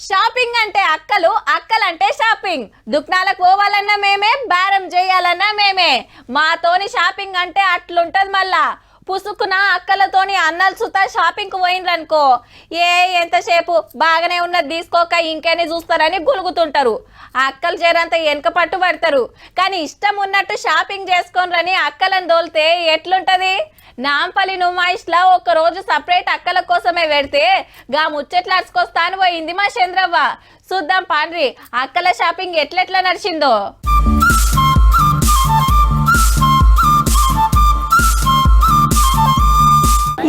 Shopping అంటే అక్కలు, అక్కలంటే shopping. దుకాణాలకు పోవాలన్నా మేమే, బేరం చేయాలన్నా మేమే. మాతోని షాపింగ్ అంటే అట్లుంటది. మళ్ళా పుసుకున అక్కలతోని అన్నలు సుతా షాపింగ్ కు పోయిండ్రనుకో, ఎంతసేపు బాగానే ఉన్నది తీసుకోక ఇంకేనే చూస్తారని గులుగుతుంటారు. అక్కలు చేరంత వెనక పట్టు పడతారు. కానీ ఇష్టం ఉన్నట్టు షాపింగ్ చేసుకోనరని అక్కలను దోలితే ఎట్లుంటది? నాంపల్లి నుమాయిష్లా ఒక రోజు సపరేట్ అక్కల కోసమే పెడితే గా ముచ్చట్లు అరుచుకొస్తాను పోయింది మా చంద్రవ్వ. చూద్దాం పాండ్రి అక్కల షాపింగ్ ఎట్లెట్లా నడిచిందో.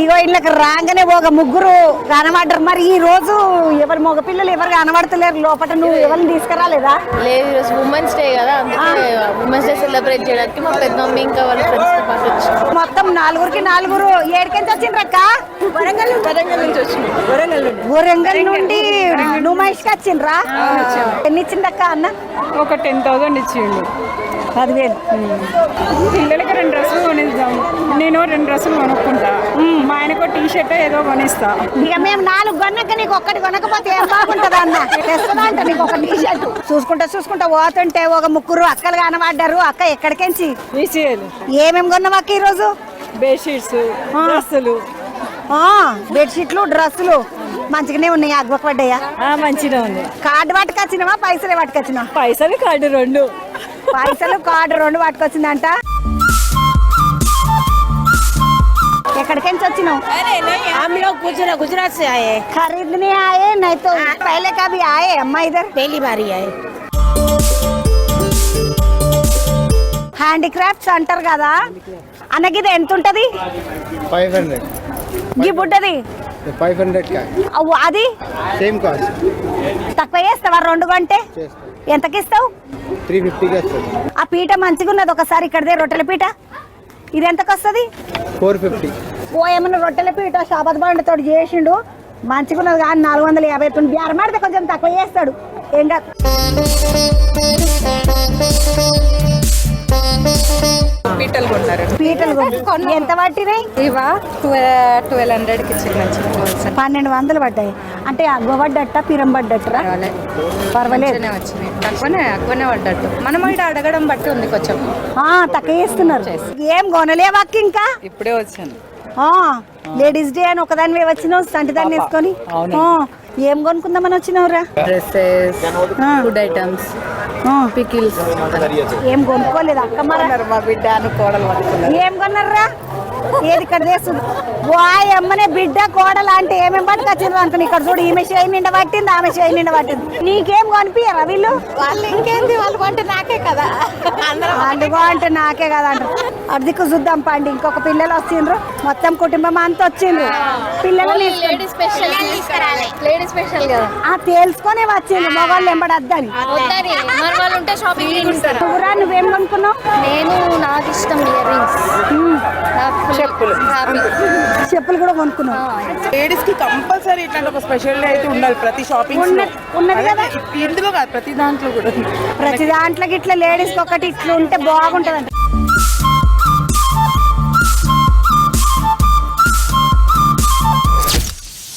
ఇగో ఇళ్ళకి రాగానే ఒక ముగ్గురు కనబడ్డారు. మరి ఈ రోజు ఎవరు మగ పిల్లలు ఎవరు కనబడతలేరు లోపల. నువ్వు ఎవరిని తీసుకురాలేదా? లేదు, ఈరోజు ఉమెన్స్ డే కదా, అందుకే ఉమెన్స్ డే సెలబ్రేట్ చేయడానికి మా పెద్ద మమ్మీ ఇంకా వాళ్ళ ఫ్రెండ్స్ తో పాటు వచ్చారు. మొత్తం నలుగురు ఏడికెంచి వచ్చిండ్రు అక్క? వరంగల్ నుంచి వచ్చినాం. వరంగల్ నుండి నుమాయిష్కి వచ్చిండ్రా? ఎన్ని ఇచ్చిండక్క అన్న? ఒక 10,000 ఇచ్చిండు. 10,000. పిల్లలకి 2 డ్రెస్సులు కొనిద్దాం. నేను 2 డ్రెస్సులు కొనుక్కుంటా, మా ఆయనకు టీ షర్ట్ ఏదో కొనిస్తా. ఇక మేము 4 కొనక నీకు ఒక్కటి కొనకపోతే ఏం బాగుంటది అన్న? తెస్తుందా అంటే నీకు ఒక టీ షర్ట్. చూసుకుంటా పోతుంటే ఒక ముగ్గురు అక్కలు కనబడ్డారు. అక్క ఎక్కడికెంచి ఏమేమి కొన్నావు అక్క ఈరోజు? బెడ్షీట్స్, డ్రెస్సులు. బెడ్షీట్లు, డ్రెస్సులు మంచిగానే ఉన్నాయి. అగ్వపడ్డాయా? మంచిగా ఉంది. కార్డు పట్టుకొచ్చినావా పైసలే పట్టుకొచ్చినావా? పైసలు కార్డు 2. పైసలు కార్డు 2 పట్టుకొచ్చిందంట. ఎక్కడికెంచి వచ్చినావు? हम लोग गुजरात से आए हैं। खरीदने आए नहीं तो पहले कभी आए? अम्मा इधर पहली बार ही आए। హ్యాండీక్రాఫ్ట్స్ అంటారు కదా అన్నకి, ఇది ఎంత ఉంటది? 500. గిఫ్ట్ ఉంటది 500 का అది సేమ్ కాస్ట్. తక్కువ చేస్తావా? 2 కొంటే ఎంతకి ఇస్తావు? 350 కి వస్తుంది. ఆ పీట మంచిగా ఉన్నది. ఒకసారి ఇక్కడదే రొట్టెల పీట, ఇది ఎంతకు వస్తుంది? 450. ఓ ఏమన్నా రొట్టెల పీట షాబాద్ బండితో చేసిండు మంచిగా ఉన్నది. కానీ 450 బేరం ఆడితే కొంచెం తక్కువ చేస్తాడు. ఏం కాదు. పీటలు ఎంత పట్టినాయి? ఇవా 1200కి ఇచ్చింది. మంచిగా 1200 పడ్డాయి. అంటే అగ్వ పడ్డట్ట, పిరం పడ్డట్టరా? పర్వాలేదు, తక్కువనే పడ్డట్టు. మనం ఇక్కడ అడగడం బట్టి ఉంది కొంచెం. తక్కువ చేస్తున్నారు. ఏం కొనలేవాకి ఇంకా? ఇప్పుడే వచ్చాను. లేడీస్ డే అని ఒకదాని వచ్చినావు, సంటి దాన్ని వేసుకొని. ఏం కొనుక్కుందామని వచ్చినావురా? Dresses, food items, pickles. ఏం కొనుక్కోలేదు అక్క? మరి మా బిడ్డ కోడలు పట్టుకున్నారు. ఏం కొన్నారా? ఏది ఇక్కడ చేస్తుంది? వాయ్ అమ్మనే బిడ్డ కోడలు అంటే ఏమేమి పట్టుకొచ్చిండ్రు అనుకుని. ఇక్కడ చూడు, ఈమె చేయి నిండా పట్టింది, ఆమె చేయి నిండా పట్టింది. నీకేం కొనిపియరా వీళ్ళు? వాళ్ళు ఇంకేంది, వాళ్ళు అంటే నాకే కదా, అందుకో అంటే నాకే కదా అంటారు. అదికు చూద్దాం పండి. ఇంకొక పిల్లలు వచ్చిండ్రు, మొత్తం కుటుంబం అంతా వచ్చిండ్రు. పిల్లలు లేడీస్ స్పెషల్ కదా, తెలుసుకొని వచ్చిండ్రు. మగవాళ్ళు ఎంబడద్దని. వాళ్ళు ఉంటే షాపింగ్. నువ్వురా, నువ్వేం కొనుక్కున్నావు? నేను నాకు ఇష్టం ఇయర్ రింగ్స్, చెప్పులు కూడా కొనుక్కున్నావు. లేడీస్ కి కంపల్సరీ ఇట్లాంటి ఒక స్పెషల్ డే అయితే ఉండాలి ప్రతి షాపింగ్ ఉన్నది కదా. ఇందులో కాదు, ప్రతి దాంట్లో కూడా. ప్రతి దాంట్లోకి ఇట్లా లేడీస్ ఒకటి ఇట్లా ఉంటే బాగుంటది.